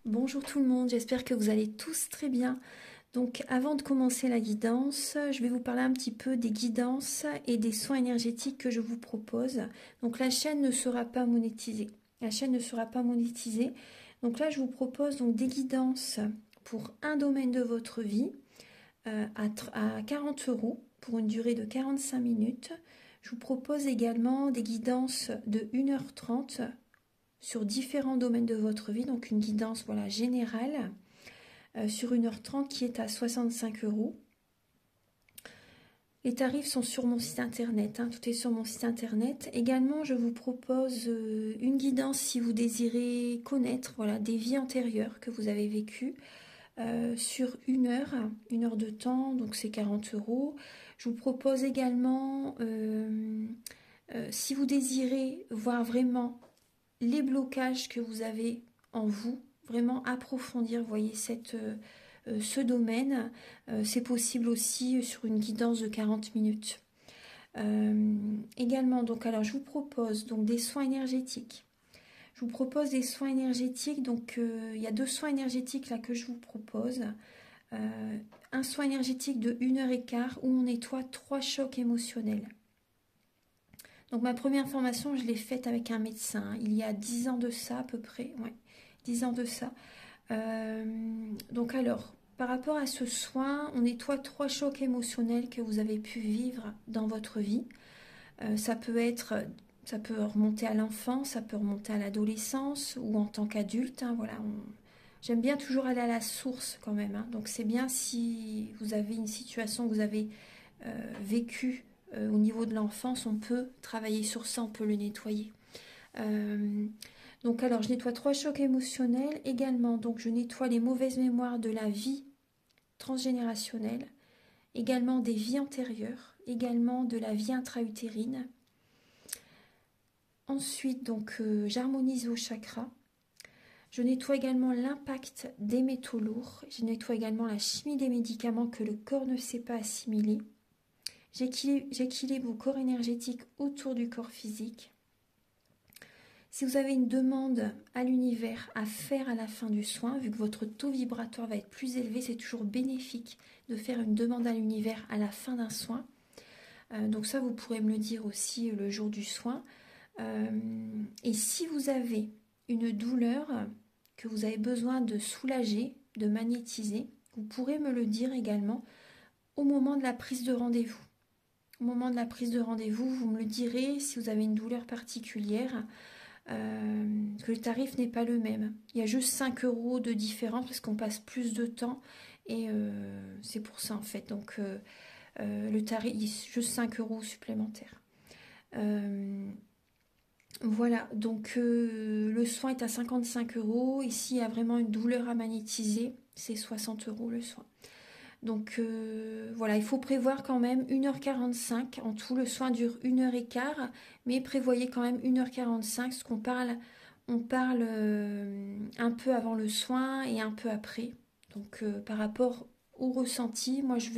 Bonjour tout le monde, j'espère que vous allez tous très bien. Donc avant de commencer la guidance, je vais vous parler un petit peu des guidances et des soins énergétiques que je vous propose. Donc la chaîne ne sera pas monétisée. La chaîne ne sera pas monétisée. Donc là je vous propose donc des guidances pour un domaine de votre vie à 40 € pour une durée de 45 minutes. Je vous propose également des guidances de 1h30 sur différents domaines de votre vie, donc une guidance voilà, générale sur 1h30 qui est à 65 €. Les tarifs sont sur mon site internet, tout est sur mon site internet. Également, je vous propose une guidance si vous désirez connaître voilà, des vies antérieures que vous avez vécues sur une heure de temps, donc c'est 40 €. Je vous propose également, si vous désirez voir vraiment les blocages que vous avez en vous, vraiment approfondir, voyez, ce domaine. C'est possible aussi sur une guidance de 40 minutes. Également, donc, alors je vous propose donc des soins énergétiques. Je vous propose des soins énergétiques, donc il y a 2 soins énergétiques là que je vous propose. Un soin énergétique de 1h15 où on nettoie 3 chocs émotionnels. Donc ma première formation, je l'ai faite avec un médecin, il y a 10 ans de ça à peu près, ouais, 10 ans de ça. Donc alors, par rapport à ce soin, on nettoie 3 chocs émotionnels que vous avez pu vivre dans votre vie. Ça peut remonter à l'enfance, ça peut remonter à l'adolescence ou en tant qu'adulte. Voilà, j'aime bien toujours aller à la source quand même. Donc c'est bien si vous avez une situation que vous avez vécue au niveau de l'enfance, on peut travailler sur ça, on peut le nettoyer. Donc alors je nettoie 3 chocs émotionnels également, donc je nettoie les mauvaises mémoires de la vie transgénérationnelle, également des vies antérieures, également de la vie intra-utérine. Ensuite donc j'harmonise vos chakras. Je nettoie également l'impact des métaux lourds, je nettoie également la chimie des médicaments que le corps ne sait pas assimiler. J'équilibre vos corps énergétiques autour du corps physique. Si vous avez une demande à l'univers à faire à la fin du soin, vu que votre taux vibratoire va être plus élevé, c'est toujours bénéfique de faire une demande à l'univers à la fin d'un soin. Donc ça, vous pourrez me le dire aussi le jour du soin. Et si vous avez une douleur que vous avez besoin de soulager, de magnétiser, vous pourrez me le dire également au moment de la prise de rendez-vous. Au moment de la prise de rendez-vous, vous me le direz si vous avez une douleur particulière. Que le tarif n'est pas le même. Il y a juste 5 € de différence parce qu'on passe plus de temps et c'est pour ça en fait. Donc le tarif, il y a juste 5 € supplémentaires. Voilà, donc le soin est à 55 €. Ici, il y a vraiment une douleur à magnétiser. C'est 60 € le soin. Donc voilà, il faut prévoir quand même 1h45. En tout, le soin dure 1h15, mais prévoyez quand même 1h45, parce qu'on parle, on parle un peu avant le soin et un peu après. Donc par rapport au ressenti, moi je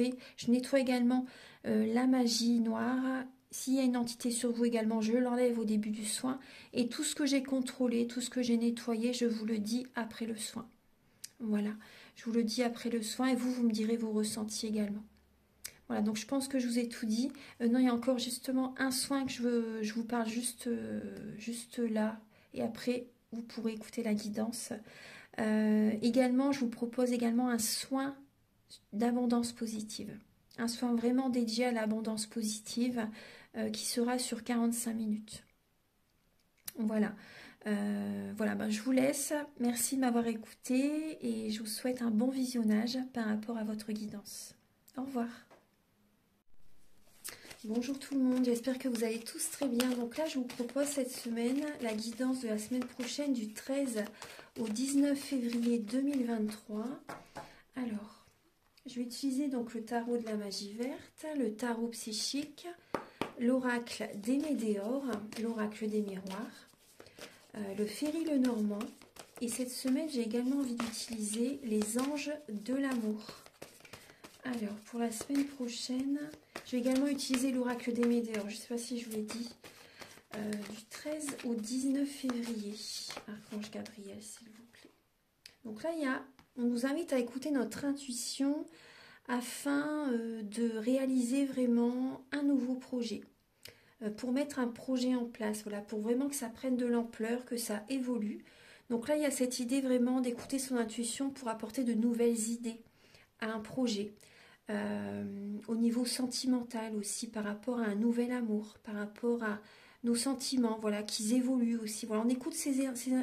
nettoie également la magie noire. S'il y a une entité sur vous également, je l'enlève au début du soin. Et tout ce que j'ai contrôlé, tout ce que j'ai nettoyé, je vous le dis après le soin. Voilà, je vous le dis après le soin et vous me direz vos ressentis également. Voilà, donc je pense que je vous ai tout dit. Non, il y a encore justement un soin que je vous parle juste là. Et après, vous pourrez écouter la guidance. Également, je vous propose également un soin d'abondance positive. Un soin vraiment dédié à l'abondance positive qui sera sur 45 minutes. Voilà. Voilà, je vous laisse. Merci de m'avoir écouté et je vous souhaite un bon visionnage par rapport à votre guidance. Au revoir. Bonjour tout le monde, j'espère que vous allez tous très bien. Donc là, je vous propose cette semaine la guidance de la semaine prochaine du 13 au 19 février 2023. Alors, je vais utiliser donc le tarot de la magie verte, le tarot psychique, l'oracle des météores, l'oracle des miroirs, le Féry le Normand. Et cette semaine, j'ai également envie d'utiliser les anges de l'amour. Alors, pour la semaine prochaine, je vais également utiliser l'oracle des météores. Je ne sais pas si je vous l'ai dit. Du 13 au 19 février. Archange Gabriel, s'il vous plaît. Donc là, on nous invite à écouter notre intuition afin de réaliser vraiment un nouveau projet. Pour mettre un projet en place, voilà, pour vraiment que ça prenne de l'ampleur, que ça évolue. Donc là, il y a cette idée vraiment d'écouter son intuition pour apporter de nouvelles idées à un projet. Au niveau sentimental aussi, par rapport à un nouvel amour, par rapport à nos sentiments, voilà, qu'ils évoluent aussi. Voilà, on écoute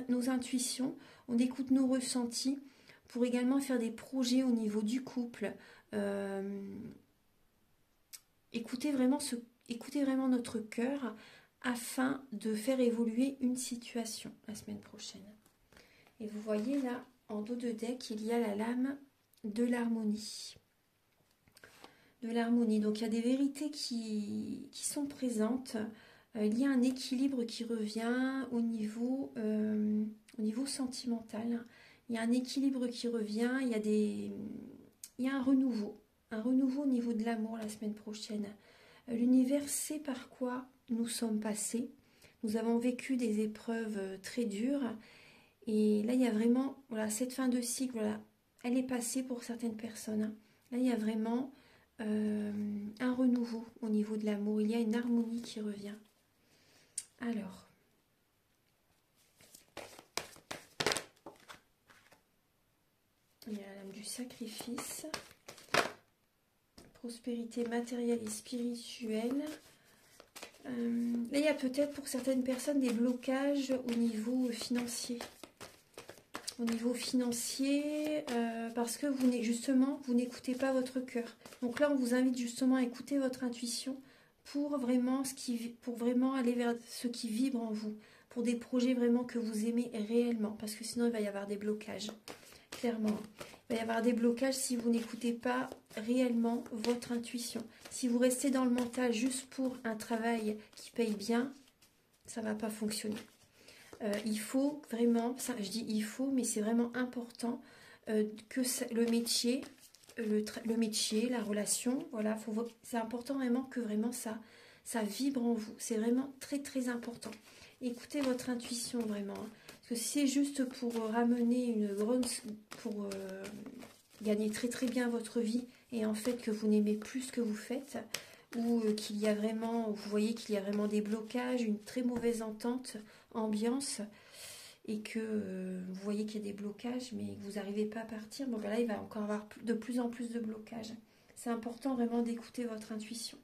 nos intuitions, on écoute nos ressentis pour également faire des projets au niveau du couple. Écoutez vraiment notre cœur afin de faire évoluer une situation la semaine prochaine. Et vous voyez là, en dos de deck, il y a la lame de l'harmonie. Donc il y a des vérités qui sont présentes. Il y a un équilibre qui revient au niveau sentimental. Il y a un équilibre qui revient. Il y a un renouveau au niveau de l'amour la semaine prochaine. L'univers sait par quoi nous sommes passés. Nous avons vécu des épreuves très dures. Et là, il y a vraiment, voilà, cette fin de cycle, voilà, elle est passée pour certaines personnes. Là, il y a vraiment un renouveau au niveau de l'amour. Il y a une harmonie qui revient. Alors, il y a la lame du sacrifice, prospérité matérielle et spirituelle. Là, il y a peut-être pour certaines personnes des blocages au niveau financier. Parce que vous n'écoutez pas votre cœur. Donc là, on vous invite justement à écouter votre intuition pour vraiment aller vers ce qui vibre en vous, pour des projets vraiment que vous aimez réellement, parce que sinon il va y avoir des blocages, clairement. Il va y avoir des blocages si vous n'écoutez pas réellement votre intuition. Si vous restez dans le mental juste pour un travail qui paye bien, ça ne va pas fonctionner. Il faut vraiment, ça, je dis il faut, mais c'est vraiment important que le métier, la relation, voilà, c'est important vraiment que ça vibre en vous. C'est vraiment très très important. Écoutez votre intuition vraiment, hein, parce que si c'est juste pour ramener pour gagner très très bien votre vie et en fait que vous n'aimez plus ce que vous faites, ou vous voyez qu'il y a vraiment des blocages, une très mauvaise ambiance, et que vous voyez qu'il y a des blocages, mais que vous n'arrivez pas à partir, bon ben là il va encore avoir de plus en plus de blocages. C'est important vraiment d'écouter votre intuition.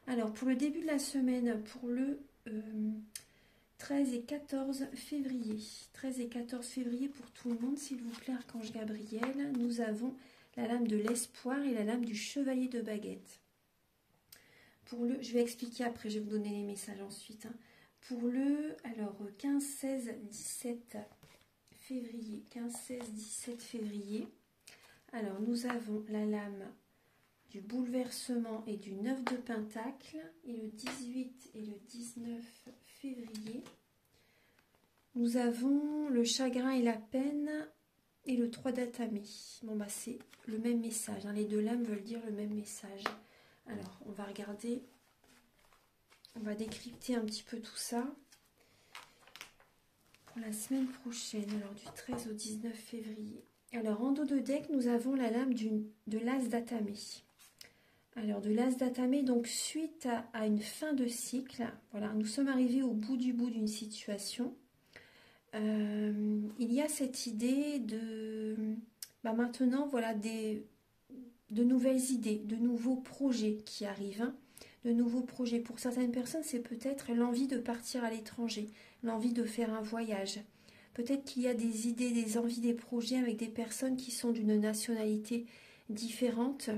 Alors pour le début de la semaine, pour le 13 et 14 février, 13 et 14 février pour tout le monde, s'il vous plaît, Archange Gabriel, nous avons la lame de l'espoir et la lame du chevalier de baguette. Je vais expliquer après, je vais vous donner les messages ensuite. Hein. Pour le 15, 16, 17 février, 15, 16, 17 février, alors nous avons la lame du bouleversement et du 9 de pentacle, et le 18 et le 19 février, nous avons le chagrin et la peine et le 3 d'atamé. Bon bah c'est le même message, hein. Les deux lames veulent dire le même message. Alors, on va regarder, on va décrypter un petit peu tout ça pour la semaine prochaine, alors du 13 au 19 février. Alors, en dos de deck, nous avons la lame de l'as d'atamé. Alors, de l'as d'atamé, donc suite à une fin de cycle, voilà, nous sommes arrivés au bout d'une situation. Il y a cette idée de, maintenant, voilà, de nouvelles idées, de nouveaux projets qui arrivent. Hein. De nouveaux projets. Pour certaines personnes, c'est peut-être l'envie de partir à l'étranger, l'envie de faire un voyage. Peut-être qu'il y a des idées, des envies, des projets avec des personnes qui sont d'une nationalité différente,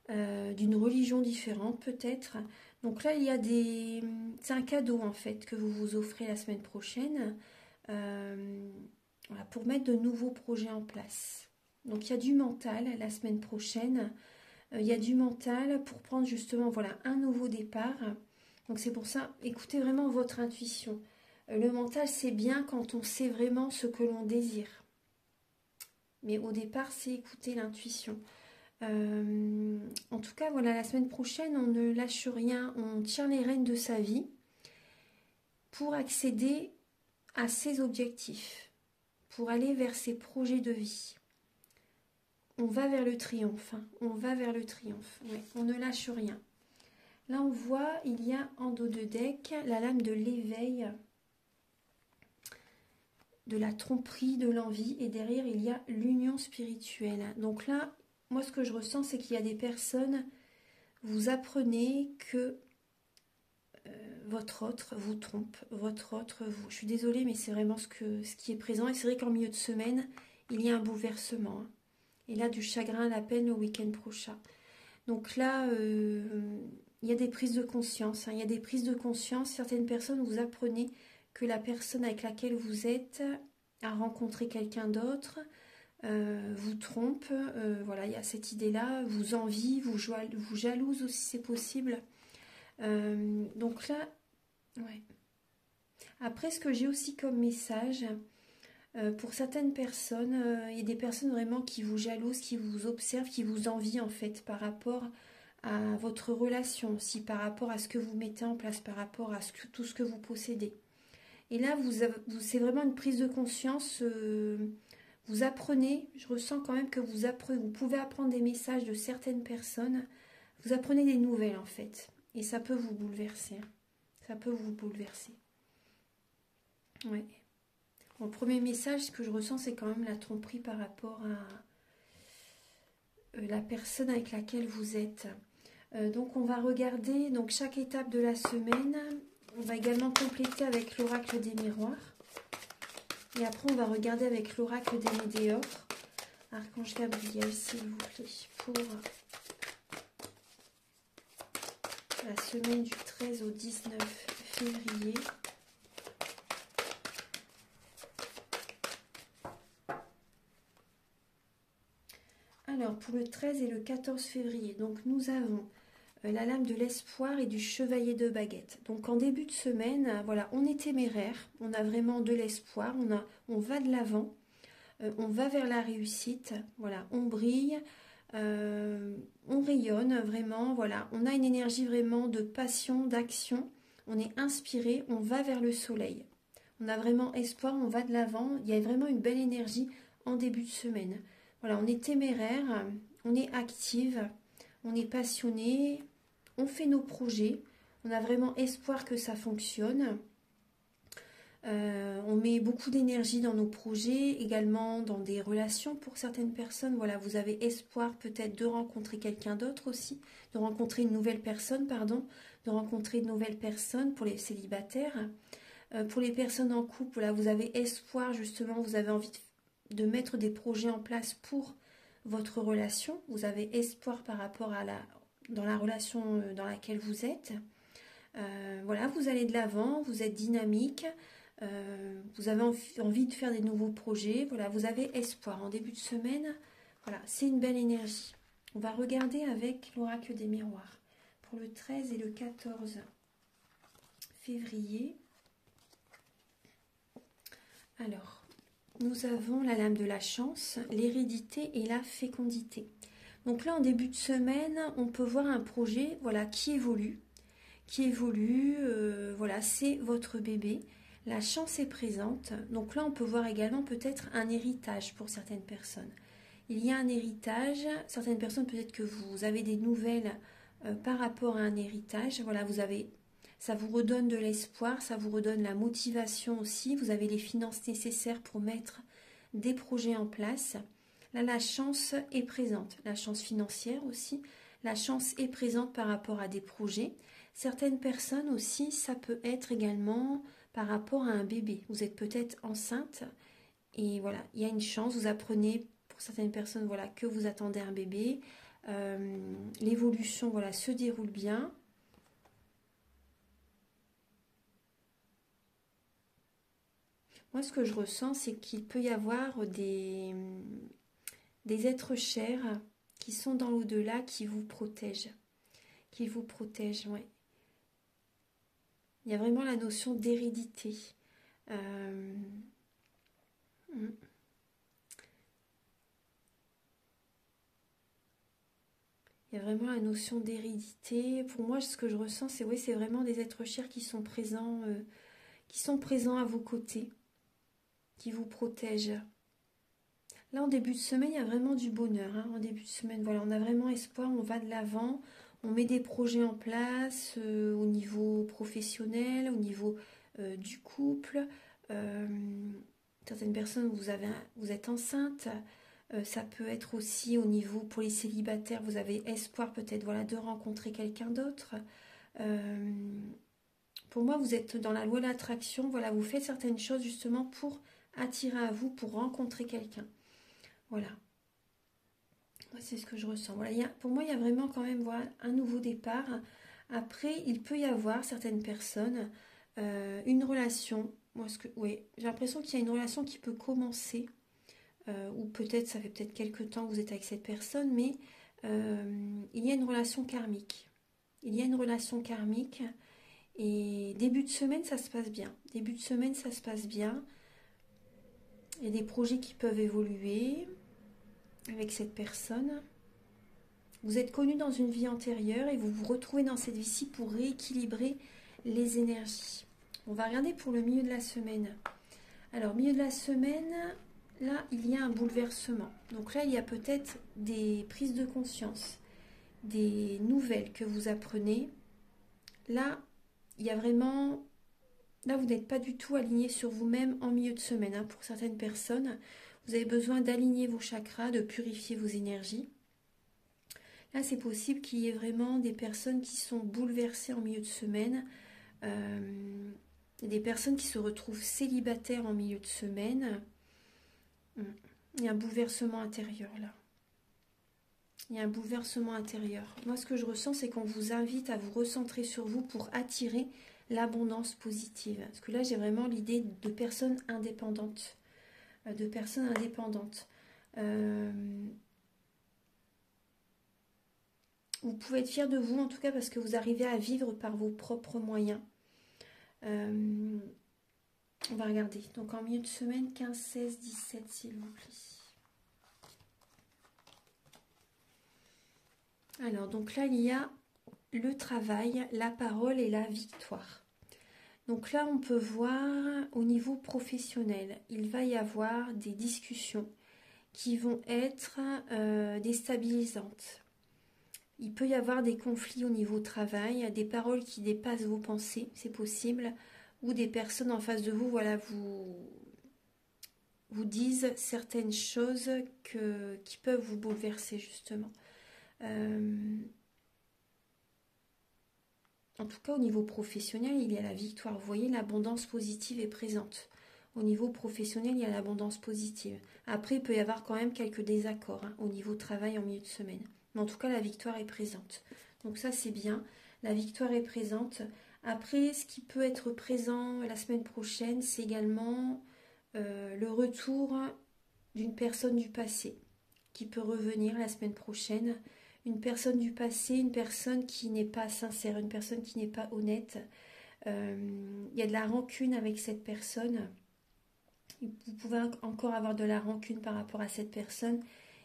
d'une religion différente peut-être. Donc là, c'est un cadeau en fait que vous vous offrez la semaine prochaine voilà, pour mettre de nouveaux projets en place. Donc il y a du mental la semaine prochaine. Il y a du mental pour prendre justement voilà, un nouveau départ. Donc c'est pour ça, écoutez vraiment votre intuition. Le mental, c'est bien quand on sait vraiment ce que l'on désire. Mais au départ, c'est écouter l'intuition. En tout cas, voilà, la semaine prochaine, on ne lâche rien, on tient les rênes de sa vie pour accéder à ses objectifs, pour aller vers ses projets de vie. On va vers le triomphe, hein. On va vers le triomphe, ouais. On ne lâche rien. Là, on voit, il y a en dos de deck la lame de l'éveil, de la tromperie, de l'envie, et derrière, il y a l'union spirituelle. Donc là, moi, ce que je ressens, c'est qu'il y a des personnes, vous apprenez que votre autre vous trompe, votre autre vous... Je suis désolée, mais c'est vraiment ce qui est présent. Et c'est vrai qu'en milieu de semaine, il y a un bouleversement, hein. Et là, du chagrin à la peine le week-end prochain. Donc là, il y a des prises de conscience, hein. Il y a des prises de conscience. Certaines personnes, vous apprenez que la personne avec laquelle vous êtes a rencontré quelqu'un d'autre, vous trompe. Voilà, il y a cette idée-là. Vous envie, vous jalouse aussi, c'est possible. Donc là, ouais. Après, ce que j'ai aussi comme message, pour certaines personnes, il y a des personnes vraiment qui vous jalousent, qui vous observent, qui vous envient en fait par rapport à votre relation aussi, par rapport à ce que vous mettez en place, par rapport à tout ce que vous possédez. Et là, c'est vraiment une prise de conscience. Vous apprenez, je ressens quand même que vous pouvez apprendre des messages de certaines personnes. Vous apprenez des nouvelles en fait. Et ça peut vous bouleverser. Ça peut vous bouleverser. Ouais. Mon premier message, ce que je ressens, c'est quand même la tromperie par rapport à la personne avec laquelle vous êtes. Donc on va regarder donc chaque étape de la semaine. On va également compléter avec l'oracle des miroirs. Et après on va regarder avec l'oracle des météores. Archange Gabriel, s'il vous plaît, pour la semaine du 13 au 19 février. Alors, pour le 13 et le 14 février, donc nous avons la lame de l'espoir et du chevalier de baguette. Donc, en début de semaine, voilà, on est téméraire, on a vraiment de l'espoir, on va de l'avant, on va vers la réussite, voilà, on brille, on rayonne vraiment, voilà, on a une énergie vraiment de passion, d'action, on est inspiré, on va vers le soleil. On a vraiment espoir, on va de l'avant, il y a vraiment une belle énergie en début de semaine. Voilà, on est téméraire, on est active, on est passionné, on fait nos projets, on a vraiment espoir que ça fonctionne. On met beaucoup d'énergie dans nos projets, également dans des relations pour certaines personnes. Voilà, vous avez espoir peut-être de rencontrer quelqu'un d'autre aussi, de rencontrer une nouvelle personne, pardon, de rencontrer une nouvelle personne pour les célibataires. Pour les personnes en couple, voilà, vous avez espoir justement, vous avez envie de mettre des projets en place pour votre relation. Vous avez espoir par rapport à dans la relation dans laquelle vous êtes. Voilà, vous allez de l'avant, vous êtes dynamique, vous avez envie de faire des nouveaux projets. Voilà, vous avez espoir en début de semaine. Voilà, c'est une belle énergie. On va regarder avec l'oracle des miroirs pour le 13 et le 14 février. Alors, nous avons la lame de la chance, l'hérédité et la fécondité. Donc là, en début de semaine, on peut voir un projet, voilà, qui évolue. Voilà, c'est votre bébé. La chance est présente. Donc là, on peut voir également peut-être un héritage pour certaines personnes. Il y a un héritage. Certaines personnes, peut-être que vous avez des nouvelles par rapport à un héritage. Voilà, ça vous redonne de l'espoir, ça vous redonne la motivation aussi. Vous avez les finances nécessaires pour mettre des projets en place. Là, la chance est présente. La chance financière aussi. La chance est présente par rapport à des projets. Certaines personnes aussi, ça peut être également par rapport à un bébé. Vous êtes peut-être enceinte et voilà, il y a une chance. Vous apprenez, pour certaines personnes, voilà, que vous attendez un bébé. L'évolution, voilà, se déroule bien. Moi, ce que je ressens, c'est qu'il peut y avoir des êtres chers qui sont dans l'au-delà, qui vous protègent. Qui vous protègent, ouais. Il y a vraiment la notion d'hérédité. Il y a vraiment la notion d'hérédité. Pour moi, ce que je ressens, c'est oui, c'est vraiment des êtres chers qui sont présents à vos côtés, qui vous protège. Là, en début de semaine, il y a vraiment du bonheur. Hein. En début de semaine, voilà, on a vraiment espoir, on va de l'avant, on met des projets en place au niveau professionnel, au niveau du couple. Certaines personnes, vous êtes enceinte. Ça peut être aussi au niveau pour les célibataires, vous avez espoir peut-être voilà, de rencontrer quelqu'un d'autre. Pour moi, vous êtes dans la loi de l'attraction. Voilà, vous faites certaines choses justement pour attirer à vous, pour rencontrer quelqu'un. Voilà. Moi, c'est ce que je ressens. Voilà, pour moi, il y a vraiment quand même voilà, un nouveau départ. Après, il peut y avoir certaines personnes, une relation. Moi, oui, j'ai l'impression qu'il y a une relation qui peut commencer. Ou peut-être, ça fait peut-être quelques temps que vous êtes avec cette personne, mais il y a une relation karmique. Il y a une relation karmique. Et début de semaine, ça se passe bien. Début de semaine, ça se passe bien. Il y a des projets qui peuvent évoluer avec cette personne. Vous êtes connu dans une vie antérieure et vous vous retrouvez dans cette vie-ci pour rééquilibrer les énergies. On va regarder pour le milieu de la semaine. Alors, milieu de la semaine, là, il y a un bouleversement. Donc là, il y a peut-être des prises de conscience, des nouvelles que vous apprenez. Là, il y a vraiment... Là, vous n'êtes pas du tout aligné sur vous-même en milieu de semaine. Hein. Pour certaines personnes, vous avez besoin d'aligner vos chakras, de purifier vos énergies. Là, c'est possible qu'il y ait vraiment des personnes qui sont bouleversées en milieu de semaine. Des personnes qui se retrouvent célibataires en milieu de semaine. Il y a un bouleversement intérieur là. Il y a un bouleversement intérieur. Moi, ce que je ressens, c'est qu'on vous invite à vous recentrer sur vous pour attirer l'abondance positive. Parce que là, j'ai vraiment l'idée de personnes indépendantes. De personnes indépendantes. Vous pouvez être fiers de vous, en tout cas, parce que vous arrivez à vivre par vos propres moyens. On va regarder. Donc, en milieu de semaine, 15, 16, 17, s'il vous plaît. Alors, donc là, il y a le travail, la parole et la victoire. Donc là, on peut voir au niveau professionnel, il va y avoir des discussions qui vont être déstabilisantes. Il peut y avoir des conflits au niveau travail, des paroles qui dépassent vos pensées, c'est possible, ou des personnes en face de vous, voilà, vous disent certaines choses qui peuvent vous bouleverser justement. En tout cas, au niveau professionnel, il y a la victoire. Vous voyez, l'abondance positive est présente. Au niveau professionnel, il y a l'abondance positive. Après, il peut y avoir quand même quelques désaccords au niveau travail en milieu de semaine. Mais en tout cas, la victoire est présente. Donc ça, c'est bien. La victoire est présente. Après, ce qui peut être présent la semaine prochaine, c'est également le retour d'une personne du passé qui peut revenir la semaine prochaine. Une personne du passé, une personne qui n'est pas sincère, une personne qui n'est pas honnête. Il y a de la rancune avec cette personne. Vous pouvez encore avoir de la rancune par rapport à cette personne.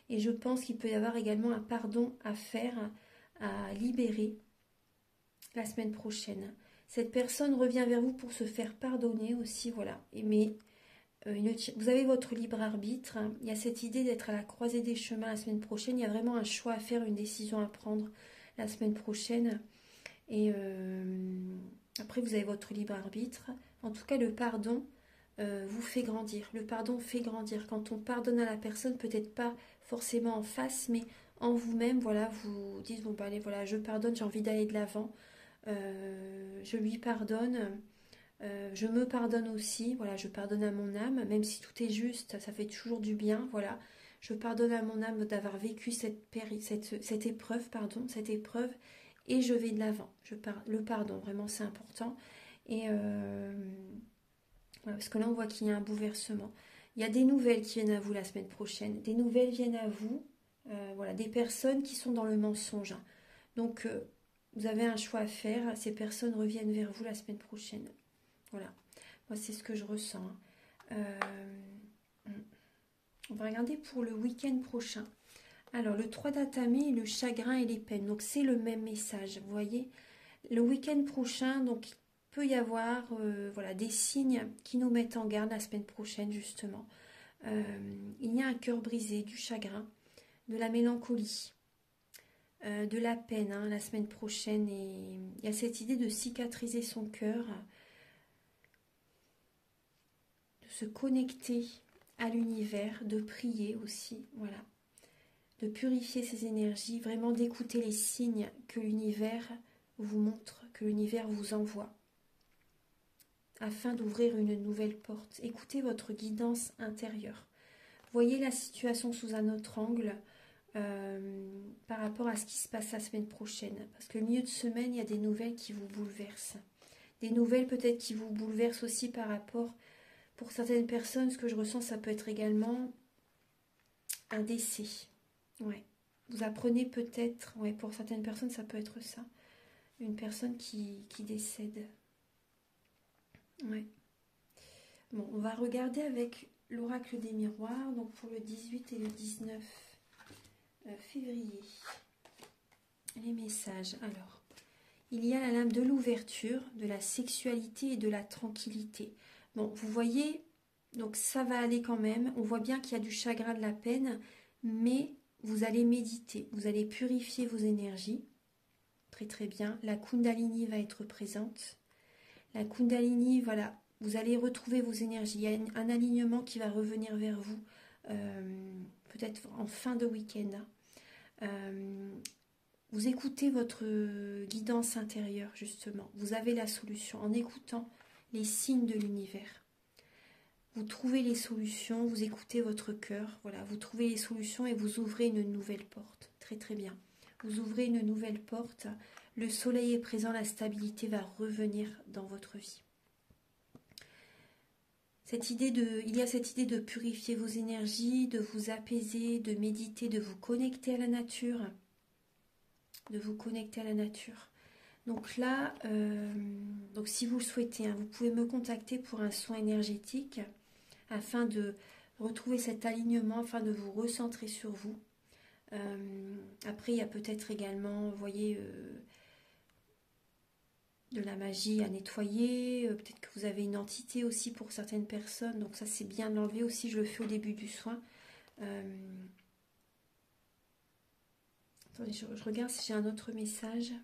Et je pense qu'il peut y avoir également un pardon à faire, à libérer la semaine prochaine. Cette personne revient vers vous pour se faire pardonner aussi, voilà. Mais vous avez votre libre arbitre. Il y a cette idée d'être à la croisée des chemins la semaine prochaine. Il y a vraiment un choix à faire, une décision à prendre la semaine prochaine. Et après, vous avez votre libre arbitre. En tout cas, le pardon vous fait grandir. Le pardon fait grandir. Quand on pardonne à la personne, peut-être pas forcément en face, mais en vous-même, voilà, vous dites, bon, bah, allez, voilà, je pardonne, j'ai envie d'aller de l'avant. Je lui pardonne. Je me pardonne aussi, voilà, je pardonne à mon âme, même si tout est juste, ça fait toujours du bien, voilà. Je pardonne à mon âme d'avoir vécu cette épreuve, et je vais de l'avant. Le pardon, vraiment, c'est important. Et voilà, parce que là, on voit qu'il y a un bouleversement. Il y a des nouvelles qui viennent à vous la semaine prochaine. Des nouvelles viennent à vous, voilà, des personnes qui sont dans le mensonge. Donc, vous avez un choix à faire. Ces personnes reviennent vers vous la semaine prochaine. Voilà, moi c'est ce que je ressens. On va regarder pour le week-end prochain. Alors, le 3 d'Atamé, le chagrin et les peines. Donc, c'est le même message, vous voyez. Le week-end prochain, donc, peut y avoir voilà, des signes qui nous mettent en garde la semaine prochaine, justement. Il y a un cœur brisé, du chagrin, de la mélancolie, de la peine hein, la semaine prochaine. Et il y a cette idée de cicatriser son cœur, de se connecter à l'univers, de prier aussi, voilà. De purifier ses énergies, vraiment d'écouter les signes que l'univers vous montre, que l'univers vous envoie, afin d'ouvrir une nouvelle porte. Écoutez votre guidance intérieure. Voyez la situation sous un autre angle par rapport à ce qui se passe la semaine prochaine. Parce que le milieu de semaine, il y a des nouvelles qui vous bouleversent. Des nouvelles peut-être qui vous bouleversent aussi par rapport, pour certaines personnes, ce que je ressens, ça peut être également un décès. Ouais. Vous apprenez peut-être, ouais, pour certaines personnes, ça peut être ça. Une personne qui décède. Ouais. Bon, on va regarder avec l'oracle des miroirs, donc pour le 18 et le 19 février. Les messages. Alors, il y a la lame de l'ouverture, de la sexualité et de la tranquillité. Bon, vous voyez, donc ça va aller quand même. On voit bien qu'il y a du chagrin, de la peine, mais vous allez méditer, vous allez purifier vos énergies. Très très bien. La Kundalini va être présente. La Kundalini, voilà, vous allez retrouver vos énergies. Il y a un alignement qui va revenir vers vous, peut-être en fin de week-end. Vous écoutez votre guidance intérieure, justement. Vous avez la solution en écoutant les signes de l'univers. Vous trouvez les solutions, vous écoutez votre cœur, voilà, vous trouvez les solutions et vous ouvrez une nouvelle porte. Très très bien. Vous ouvrez une nouvelle porte, le soleil est présent, la stabilité va revenir dans votre vie. Il y a cette idée de purifier vos énergies, de vous apaiser, de méditer, de vous connecter à la nature. De vous connecter à la nature. Donc là, donc si vous le souhaitez, hein, vous pouvez me contacter pour un soin énergétique afin de retrouver cet alignement, afin de vous recentrer sur vous. Après, il y a peut-être également, vous voyez, de la magie à nettoyer. Peut-être que vous avez une entité aussi pour certaines personnes. Donc ça, c'est bien de l'enlever aussi. Je le fais au début du soin. Attendez, je regarde si j'ai un autre message.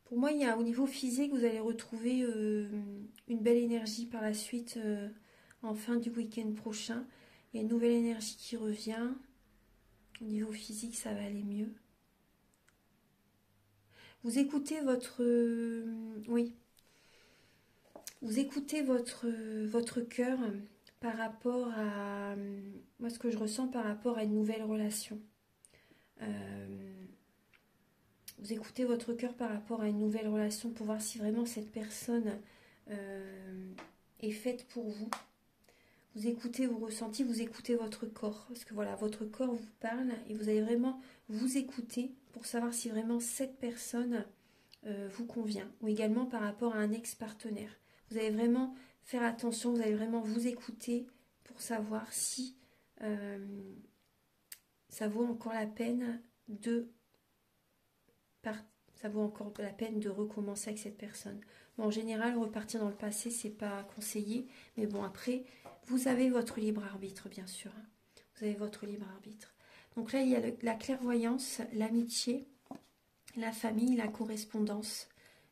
Pour moi, il y a au niveau physique, vous allez retrouver une belle énergie par la suite en fin du week-end prochain. Il y a une nouvelle énergie qui revient. Au niveau physique, ça va aller mieux. Vous écoutez votre... oui. Vous écoutez votre cœur par rapport à... moi, ce que je ressens par rapport à une nouvelle relation. Vous écoutez votre cœur par rapport à une nouvelle relation pour voir si vraiment cette personne est faite pour vous. Vous écoutez vos ressentis, vous écoutez votre corps. Parce que voilà, votre corps vous parle et vous allez vraiment vous écouter pour savoir si vraiment cette personne vous convient. Ou également par rapport à un ex-partenaire. Vous allez vraiment faire attention, vous allez vraiment vous écouter pour savoir si ça vaut encore la peine de recommencer avec cette personne. Bon, en général, repartir dans le passé, c'est pas conseillé. Mais bon, après, vous avez votre libre arbitre, bien sûr. Hein. Vous avez votre libre arbitre. Donc là, il y a la clairvoyance, l'amitié, la famille, la correspondance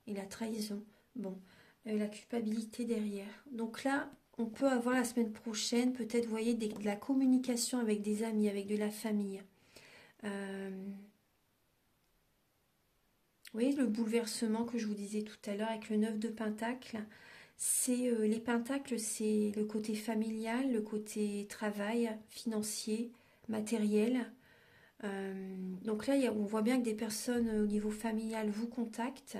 et la trahison. Bon, la culpabilité derrière. Donc là, on peut avoir la semaine prochaine, peut-être, vous voyez, de la communication avec des amis, avec de la famille. Vous voyez le bouleversement que je vous disais tout à l'heure avec le 9 de Pentacle. C'est les pentacles, c'est le côté familial, le côté travail, financier, matériel. Donc là, on voit bien que des personnes au niveau familial vous contactent.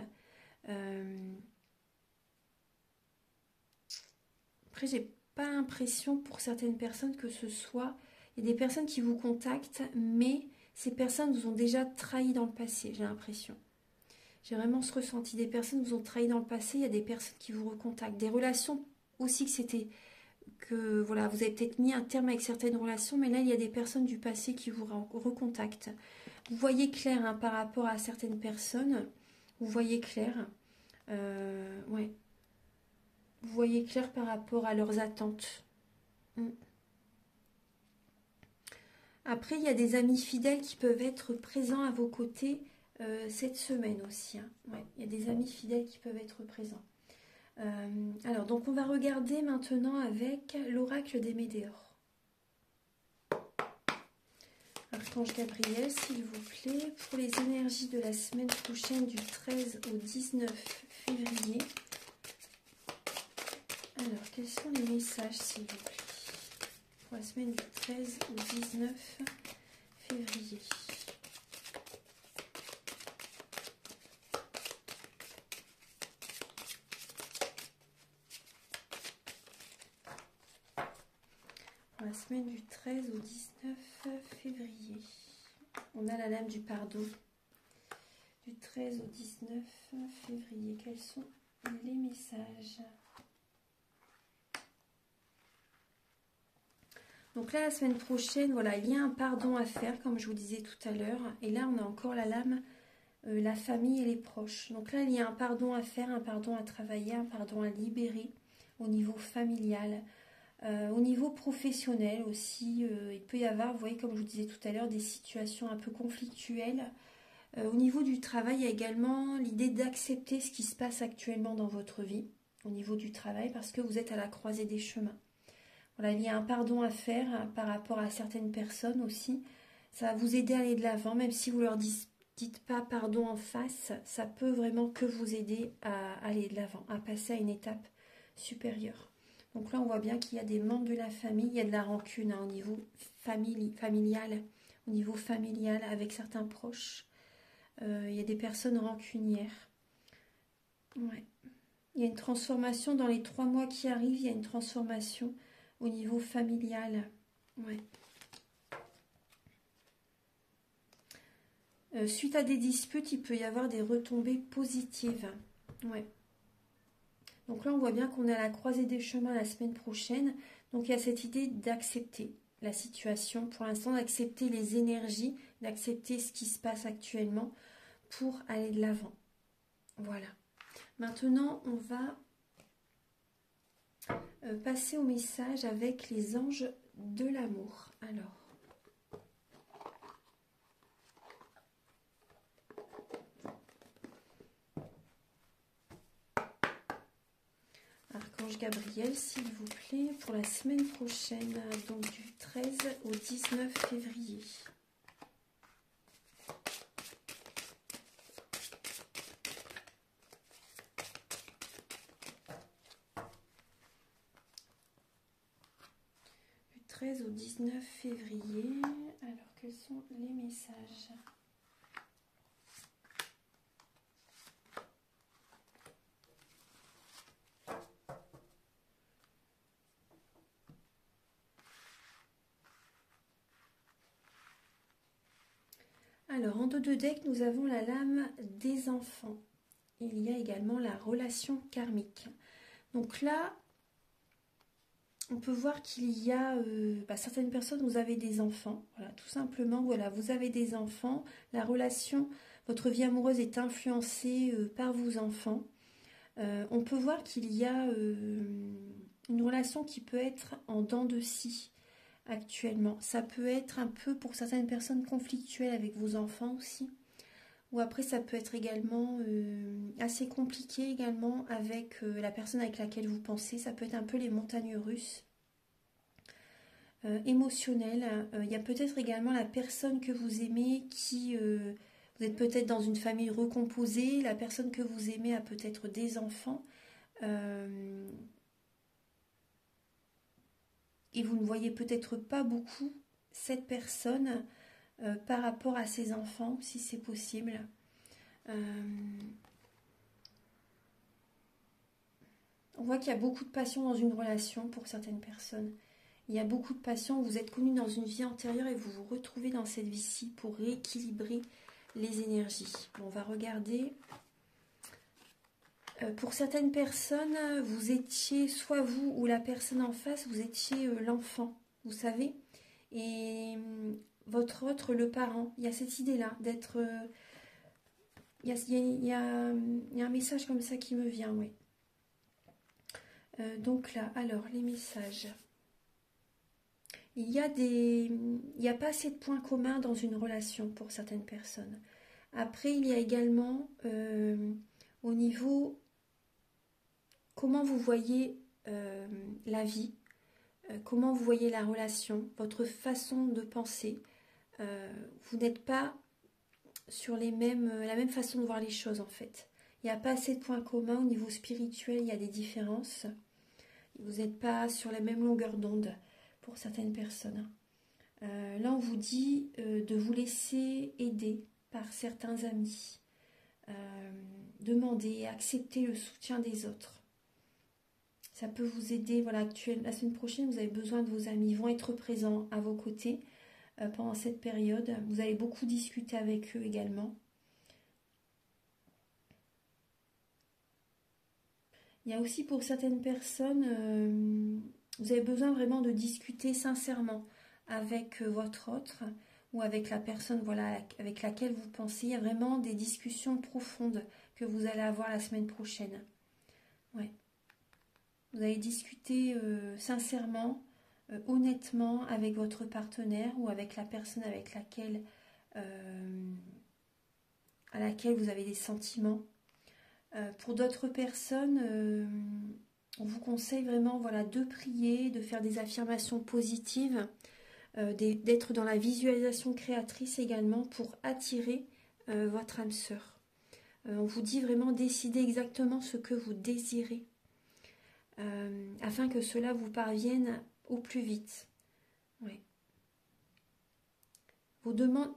Après, j'ai pas l'impression pour certaines personnes que ce soit... Il y a des personnes qui vous contactent, mais ces personnes vous ont déjà trahi dans le passé, j'ai l'impression. J'ai vraiment ce ressenti. Des personnes vous ont trahi dans le passé, il y a des personnes qui vous recontactent. Des relations aussi que voilà, vous avez peut-être mis un terme avec certaines relations, mais là, il y a des personnes du passé qui vous recontactent. Vous voyez clair hein, par rapport à certaines personnes. Vous voyez clair. Ouais. Vous voyez clair par rapport à leurs attentes. Après, il y a des amis fidèles qui peuvent être présents à vos côtés cette semaine aussi. Hein. Ouais, il y a des amis fidèles qui peuvent être présents. Alors, donc on va regarder maintenant avec l'oracle des Médéors. Archange Gabriel, s'il vous plaît, pour les énergies de la semaine prochaine du 13 au 19 février. Alors, quels sont les messages, s'il vous plaît, pour la semaine du 13 au 19 février. Pour la semaine du 13 au 19 février. On a la lame du pardon. Du 13 au 19 février. Quels sont les messages? Donc là, la semaine prochaine, voilà, il y a un pardon à faire, comme je vous disais tout à l'heure. Et là, on a encore la lame, la famille et les proches. Donc là, il y a un pardon à faire, un pardon à travailler, un pardon à libérer au niveau familial. Au niveau professionnel aussi, il peut y avoir, vous voyez, comme je vous disais tout à l'heure, des situations un peu conflictuelles. Au niveau du travail, il y a également l'idée d'accepter ce qui se passe actuellement dans votre vie, au niveau du travail, parce que vous êtes à la croisée des chemins. Voilà, il y a un pardon à faire par rapport à certaines personnes aussi. Ça va vous aider à aller de l'avant, même si vous leur dites pas pardon en face, ça peut vraiment que vous aider à aller de l'avant, à passer à une étape supérieure. Donc là, on voit bien qu'il y a des membres de la famille, il y a de la rancune hein, au niveau familial, avec certains proches. Il y a des personnes rancunières. Ouais. Il y a une transformation dans les 3 mois qui arrivent, il y a une transformation au niveau familial. Ouais. Suite à des disputes, il peut y avoir des retombées positives. Ouais. Donc là, on voit bien qu'on est à la croisée des chemins la semaine prochaine. Donc il y a cette idée d'accepter la situation, pour l'instant, d'accepter les énergies, d'accepter ce qui se passe actuellement pour aller de l'avant. Voilà. Maintenant, on va passer au message avec les anges de l'amour. Alors. Archange Gabriel, s'il vous plaît, pour la semaine prochaine, donc du 13 au 19 février. Du 13 au 19 février. Alors, quels sont les messages ? Alors, en dos de deck, nous avons la lame des enfants. Il y a également la relation karmique. Donc là, on peut voir qu'il y a certaines personnes, vous avez des enfants. Voilà, tout simplement, voilà, vous avez des enfants. La relation, votre vie amoureuse est influencée par vos enfants. On peut voir qu'il y a une relation qui peut être en dents de scie actuellement. Ça peut être un peu pour certaines personnes conflictuelles avec vos enfants aussi. Ou après ça peut être également assez compliqué également avec la personne avec laquelle vous pensez. Ça peut être un peu les montagnes russes. Émotionnelles. Il y a peut-être également la personne que vous aimez qui... vous êtes peut-être dans une famille recomposée. La personne que vous aimez a peut-être des enfants. Et vous ne voyez peut-être pas beaucoup cette personne par rapport à ses enfants, si c'est possible. On voit qu'il y a beaucoup de passion dans une relation pour certaines personnes. Il y a beaucoup de passion, vous êtes connus dans une vie antérieure et vous vous retrouvez dans cette vie-ci pour rééquilibrer les énergies. On va regarder. Pour certaines personnes, vous étiez, soit vous ou la personne en face, vous étiez l'enfant, vous savez. Et votre autre, le parent. Il y a cette idée-là d'être... il y a un message comme ça qui me vient, oui. Donc là, alors, les messages. Il n'y a pas assez de points communs dans une relation pour certaines personnes. Après, il y a également au niveau comment vous voyez la vie, comment vous voyez la relation, votre façon de penser. Vous n'êtes pas sur la même façon de voir les choses en fait. Il n'y a pas assez de points communs au niveau spirituel, il y a des différences. Vous n'êtes pas sur la même longueur d'onde pour certaines personnes. Là, on vous dit de vous laisser aider par certains amis. Demandez, acceptez le soutien des autres. Ça peut vous aider. Voilà, la semaine prochaine, vous avez besoin de vos amis. Ils vont être présents à vos côtés pendant cette période. Vous allez beaucoup discuter avec eux également. Il y a aussi pour certaines personnes, vous avez besoin vraiment de discuter sincèrement avec votre autre ou avec la personne voilà, avec laquelle vous pensez. Il y a vraiment des discussions profondes que vous allez avoir la semaine prochaine. Ouais. Vous allez discuter sincèrement, honnêtement avec votre partenaire ou avec la personne avec laquelle, à laquelle vous avez des sentiments. Pour d'autres personnes, on vous conseille vraiment voilà, de prier, de faire des affirmations positives, d'être dans la visualisation créatrice également pour attirer votre âme sœur. On vous dit vraiment décider exactement ce que vous désirez afin que cela vous parvienne au plus vite. Ouais. Vos demandes,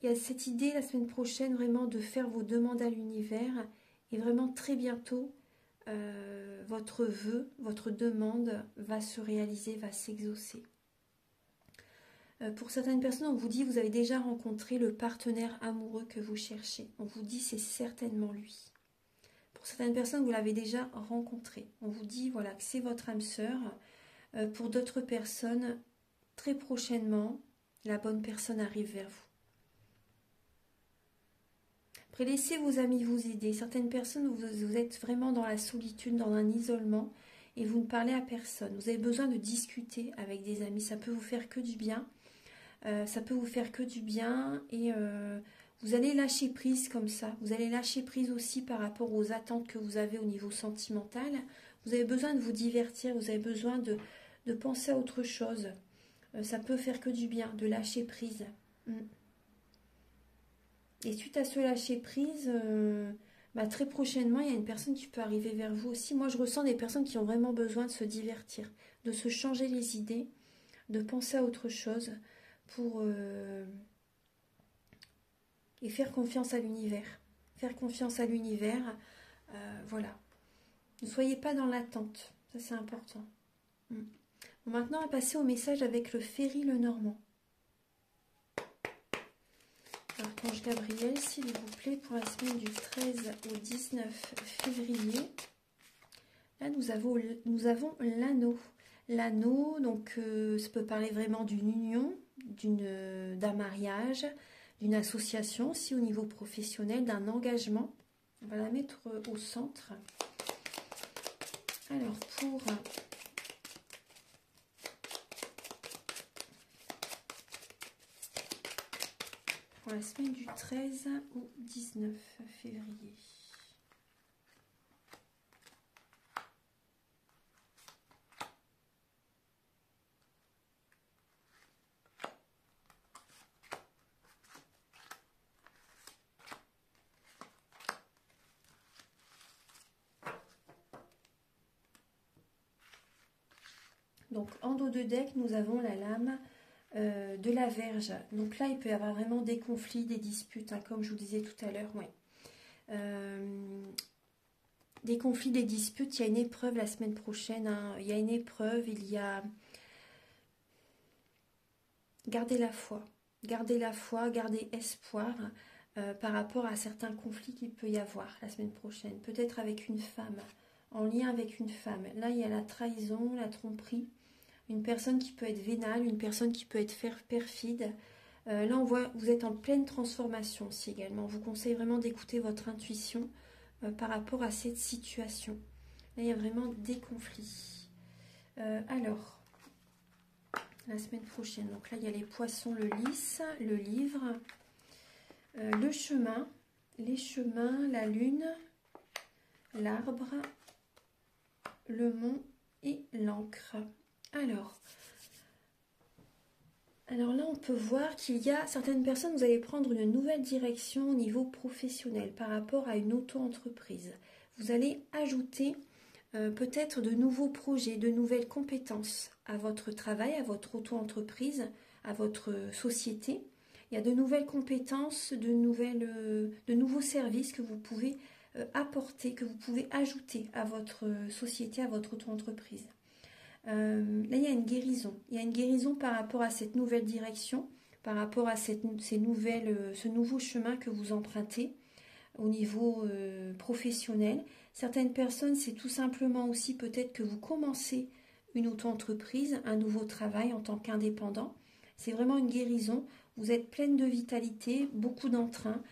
il y a cette idée la semaine prochaine vraiment de faire vos demandes à l'univers et vraiment très bientôt votre vœu, votre demande va se réaliser, va s'exaucer. Pour certaines personnes, on vous dit vous avez déjà rencontré le partenaire amoureux que vous cherchez. On vous dit c'est certainement lui. Pour certaines personnes, vous l'avez déjà rencontré. On vous dit voilà que c'est votre âme sœur. Pour d'autres personnes, très prochainement, la bonne personne arrive vers vous. Après, laissez vos amis vous aider. Certaines personnes, vous êtes vraiment dans la solitude, dans un isolement, et vous ne parlez à personne. Vous avez besoin de discuter avec des amis. Ça peut vous faire que du bien. Ça peut vous faire que du bien. Et vous allez lâcher prise comme ça. Vous allez lâcher prise aussi par rapport aux attentes que vous avez au niveau sentimental. Vous avez besoin de vous divertir. Vous avez besoin de penser à autre chose. Ça peut faire que du bien, de lâcher prise. Et suite à ce lâcher prise, très prochainement, il y a une personne qui peut arriver vers vous aussi. Moi, je ressens des personnes qui ont vraiment besoin de se divertir, de se changer les idées, de penser à autre chose pour et faire confiance à l'univers. Faire confiance à l'univers, voilà. Ne soyez pas dans l'attente, ça c'est important. Bon, maintenant, on va passer au message avec le Ferry Lenormand. Archange Gabriel, s'il vous plaît, pour la semaine du 13 au 19 février. Là, nous avons l'anneau. L'anneau, donc, ça peut parler vraiment d'une union, d'un mariage, d'une association, aussi au niveau professionnel, d'un engagement. On va la mettre au centre. Alors, pour la semaine du 13 au 19 février. Donc, en dos de deck, nous avons la lame de la Vierge. Donc là, il peut y avoir vraiment des conflits, des disputes, hein, comme je vous disais tout à l'heure. Ouais. Des conflits, des disputes, il y a une épreuve la semaine prochaine. Hein. Il y a une épreuve, il y a... Gardez la foi, gardez espoir par rapport à certains conflits qu'il peut y avoir la semaine prochaine. Peut-être avec une femme, en lien avec une femme. Là, il y a la trahison, la tromperie. une personne qui peut être vénale, une personne qui peut être perfide. Là, on voit vous êtes en pleine transformation aussi également. On vous conseille vraiment d'écouter votre intuition par rapport à cette situation. Là, il y a vraiment des conflits. Alors, la semaine prochaine, donc là, il y a les poissons, le lys, le livre, le chemin, les chemins, la lune, l'arbre, le mont et l'encre. Alors là, on peut voir qu'il y a certaines personnes, vous allez prendre une nouvelle direction au niveau professionnel par rapport à une auto-entreprise. Vous allez ajouter peut-être de nouveaux projets, de nouvelles compétences à votre travail, à votre auto-entreprise, à votre société. Il y a de nouvelles compétences, de nouveaux services que vous pouvez apporter, que vous pouvez ajouter à votre société, à votre auto-entreprise. Là, il y a une guérison. Il y a une guérison par rapport à cette nouvelle direction, par rapport à ce nouveau chemin que vous empruntez au niveau professionnel. Certaines personnes, c'est tout simplement aussi peut-être que vous commencez une auto-entreprise, un nouveau travail en tant qu'indépendant. C'est vraiment une guérison. Vous êtes pleine de vitalité, beaucoup d'entrain,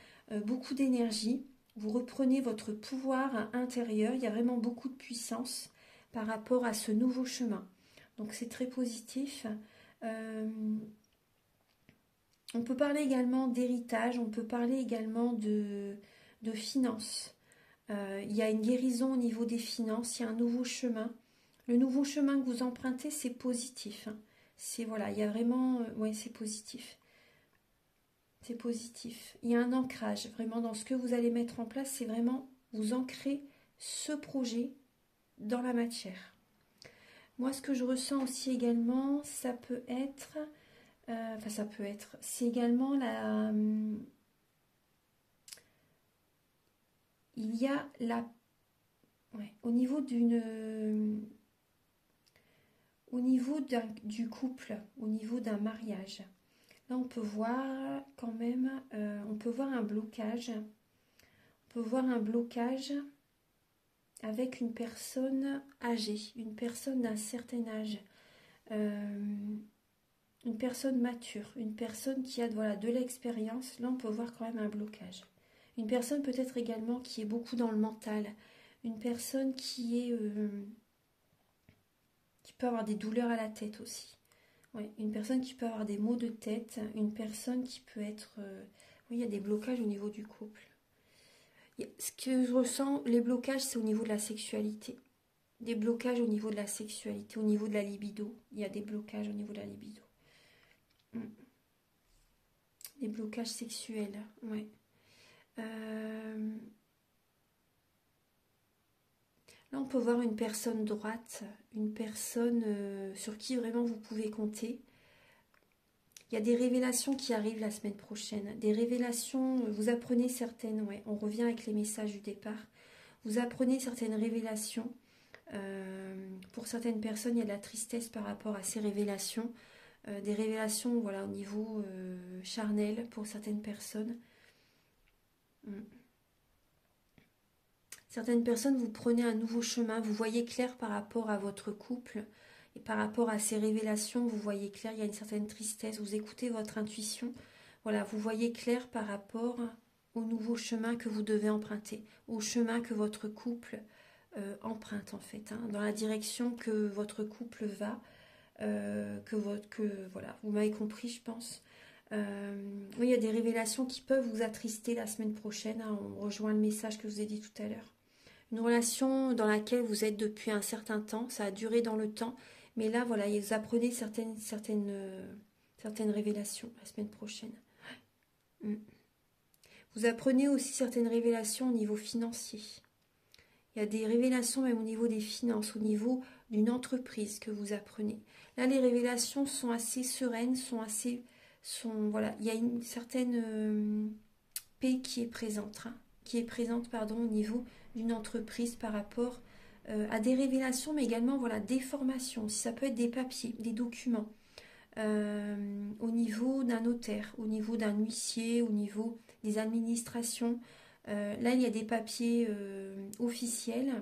beaucoup d'énergie. Vous reprenez votre pouvoir intérieur. Il y a vraiment beaucoup de puissance par rapport à ce nouveau chemin. Donc c'est très positif. On peut parler également d'héritage, on peut parler également de finances. Il y a une guérison au niveau des finances, il y a un nouveau chemin. Le nouveau chemin que vous empruntez, c'est positif. C'est voilà, il y a vraiment, ouais, c'est positif. C'est positif. Il y a un ancrage vraiment dans ce que vous allez mettre en place, c'est vraiment vous ancrer ce projet dans la matière. Moi, ce que je ressens aussi également, ça peut être, c'est également il y a au niveau du couple, au niveau d'un mariage. Là, on peut voir quand même, on peut voir un blocage. On peut voir un blocage avec une personne âgée, une personne d'un certain âge, une personne mature, une personne qui a de l'expérience. Là, on peut voir quand même un blocage. Une personne peut-être également qui est beaucoup dans le mental, une personne qui peut avoir des douleurs à la tête aussi. Ouais, une personne qui peut avoir des maux de tête, une personne qui peut être... oui, il y a des blocages au niveau du couple. Ce que je ressens, les blocages, c'est au niveau de la sexualité. Des blocages au niveau de la sexualité, au niveau de la libido. Il y a des blocages au niveau de la libido. Des blocages sexuels, ouais. Là, on peut voir une personne droite, une personne sur qui vraiment vous pouvez compter. Il y a des révélations qui arrivent la semaine prochaine. Des révélations, vous apprenez certaines, ouais, on revient avec les messages du départ. Vous apprenez certaines révélations. Pour certaines personnes, il y a de la tristesse par rapport à ces révélations. Des révélations voilà, au niveau charnel pour certaines personnes. Certaines personnes, vous prenez un nouveau chemin, vous voyez clair par rapport à votre couple et par rapport à ces révélations, vous voyez clair, il y a une certaine tristesse, vous écoutez votre intuition, voilà, vous voyez clair par rapport au nouveau chemin que vous devez emprunter, au chemin que votre couple emprunte en fait, hein, dans la direction que votre couple va, voilà, vous m'avez compris je pense. Oui, il y a des révélations qui peuvent vous attrister la semaine prochaine, hein, on rejoint le message que je vous ai dit tout à l'heure. Une relation dans laquelle vous êtes depuis un certain temps, ça a duré dans le temps, mais là, voilà, vous apprenez certaines révélations la semaine prochaine. Vous apprenez aussi certaines révélations au niveau financier. Il y a des révélations même au niveau des finances, au niveau d'une entreprise que vous apprenez. Là, les révélations sont assez sereines, voilà, il y a une certaine paix qui est présente, au niveau d'une entreprise par rapport à des révélations, mais également voilà, des formations. Si ça peut être des papiers, des documents, au niveau d'un notaire, au niveau d'un huissier, au niveau des administrations. Là, il y a des papiers officiels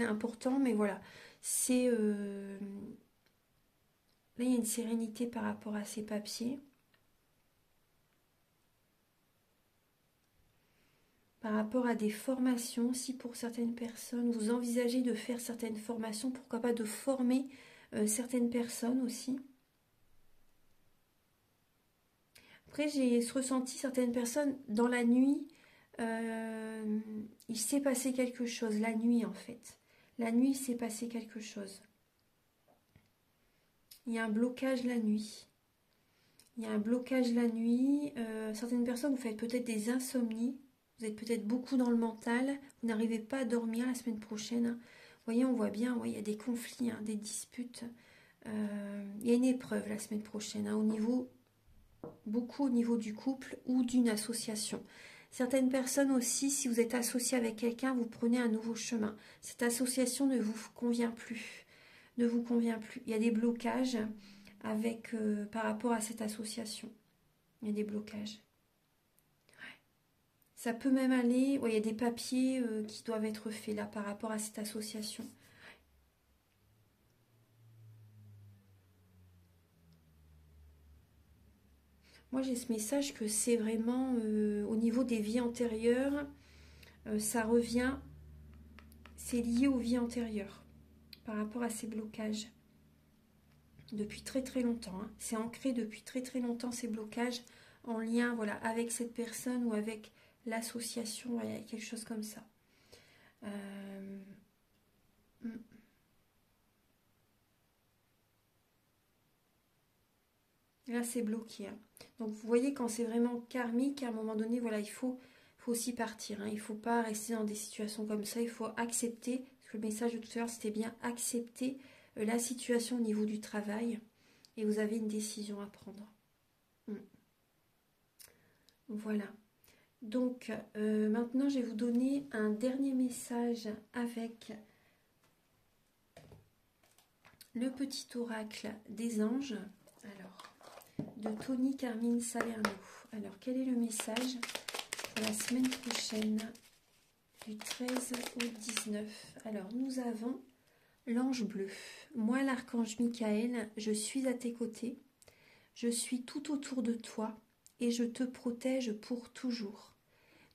importants, mais voilà, C'est... là, il y a une sérénité par rapport à ces papiers. Par rapport à des formations, si pour certaines personnes, vous envisagez de faire certaines formations, pourquoi pas de former certaines personnes aussi. Après, j'ai ressenti certaines personnes dans la nuit, il s'est passé quelque chose, la nuit en fait. La nuit, il s'est passé quelque chose. Il y a un blocage la nuit. Il y a un blocage la nuit. Certaines personnes, vous faites peut-être des insomnies. Vous êtes peut-être beaucoup dans le mental. Vous n'arrivez pas à dormir la semaine prochaine. Vous voyez, on voit bien, il y a des conflits, des disputes. Il y a une épreuve la semaine prochaine, beaucoup au niveau du couple ou d'une association. Certaines personnes aussi, si vous êtes associé avec quelqu'un, vous prenez un nouveau chemin. Cette association ne vous convient plus. Ne vous convient plus. Il y a des blocages avec, par rapport à cette association. Il y a des blocages. Ouais. Ça peut même aller, il y a des papiers qui doivent être faits là par rapport à cette association. Moi, j'ai ce message que c'est vraiment au niveau des vies antérieures, ça revient, c'est lié aux vies antérieures par rapport à ces blocages. Depuis très très longtemps, hein. C'est ancré depuis très très longtemps ces blocages en lien voilà, avec cette personne ou avec l'association, voilà, quelque chose comme ça. Là, c'est bloqué. Hein. Donc, vous voyez, quand c'est vraiment karmique, à un moment donné, voilà, il faut aussi partir. Hein. Il ne faut pas rester dans des situations comme ça. Il faut accepter, parce que le message de tout à l'heure, c'était bien accepter la situation au niveau du travail. Et vous avez une décision à prendre. Voilà. Donc, maintenant, je vais vous donner un dernier message avec le petit oracle des anges. Alors, de Tony Carmine Salerno. Alors, quel est le message pour la semaine prochaine, du 13 au 19? Alors, nous avons l'ange bleu. Moi, l'archange Michael, je suis à tes côtés. Je suis tout autour de toi et je te protège pour toujours.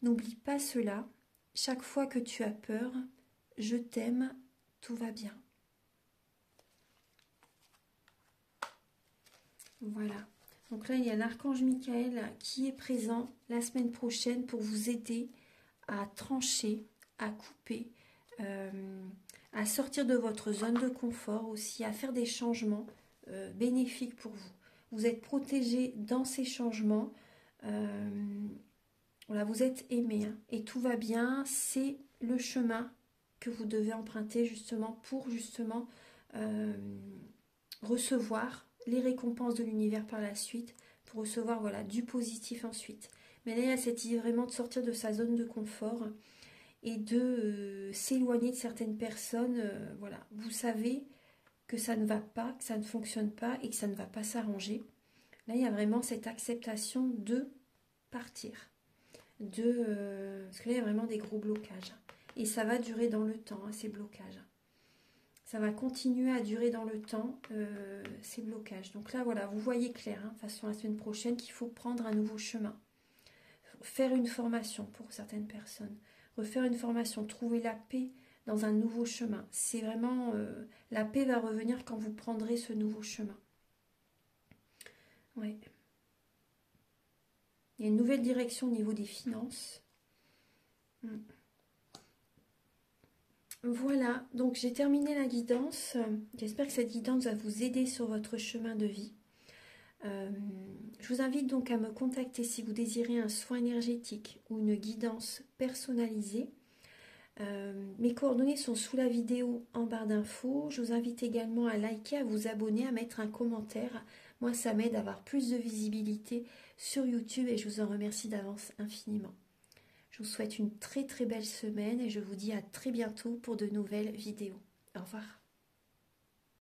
N'oublie pas cela. Chaque fois que tu as peur, je t'aime, tout va bien. Voilà. Donc là, il y a l'archange Michael qui est présent la semaine prochaine pour vous aider à trancher, à couper, à sortir de votre zone de confort aussi, à faire des changements bénéfiques pour vous. Vous êtes protégé dans ces changements. Voilà, vous êtes aimé hein, et tout va bien. C'est le chemin que vous devez emprunter justement pour justement recevoir les récompenses de l'univers par la suite, pour recevoir voilà, du positif ensuite. Mais là, il y a cette idée vraiment de sortir de sa zone de confort et de s'éloigner de certaines personnes. Voilà, vous savez que ça ne va pas, que ça ne fonctionne pas et que ça ne va pas s'arranger. Là, il y a vraiment cette acceptation de partir. Parce que là, il y a vraiment des gros blocages. Et ça va durer dans le temps, hein, ces blocages. Ça va continuer à durer dans le temps, ces blocages. Donc là, voilà, vous voyez clair, hein, de toute façon, la semaine prochaine, qu'il faut prendre un nouveau chemin. Faire une formation pour certaines personnes. Refaire une formation, trouver la paix dans un nouveau chemin. C'est vraiment... la paix va revenir quand vous prendrez ce nouveau chemin. Ouais. Il y a une nouvelle direction au niveau des finances. Voilà, donc j'ai terminé la guidance. J'espère que cette guidance va vous aider sur votre chemin de vie. Je vous invite donc à me contacter si vous désirez un soin énergétique ou une guidance personnalisée. Mes coordonnées sont sous la vidéo en barre d'infos. Je vous invite également à liker, à vous abonner, à mettre un commentaire. Moi, ça m'aide à avoir plus de visibilité sur YouTube et je vous en remercie d'avance infiniment. Je vous souhaite une très très belle semaine et je vous dis à très bientôt pour de nouvelles vidéos. Au revoir.